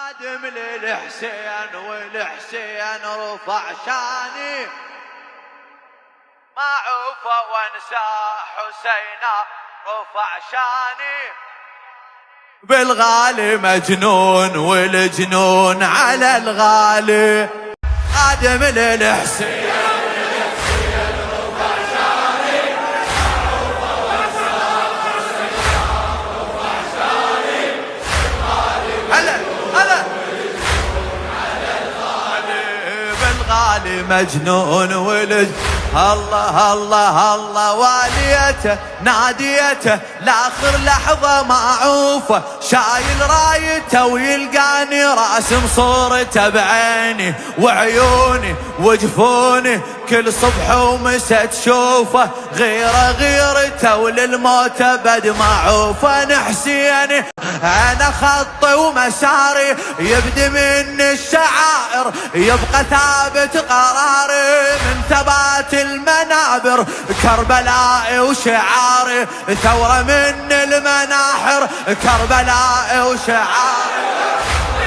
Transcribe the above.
خادم للحسين والحسين رفع شاني، ما عوفه وانسى حسينا رفع شاني. بالغالي مجنون والجنون على الغالي، خادم للحسين مجنون ولد. الله الله الله واليته ناديته لاخر لحظة معوفة، شايل رايته ويلقاني راسم صورته بعيني وعيوني وجفوني، كل صبح ومسا تشوفه غيره غيرته وللموت بد معوفة. نحسيني انا خطي ومساري يبدي من الشعائر، يبقى ثابت قراري من ثبات المنابر، كربلاء وشعاري ثورة من المناحر، كربلاء وشعاري.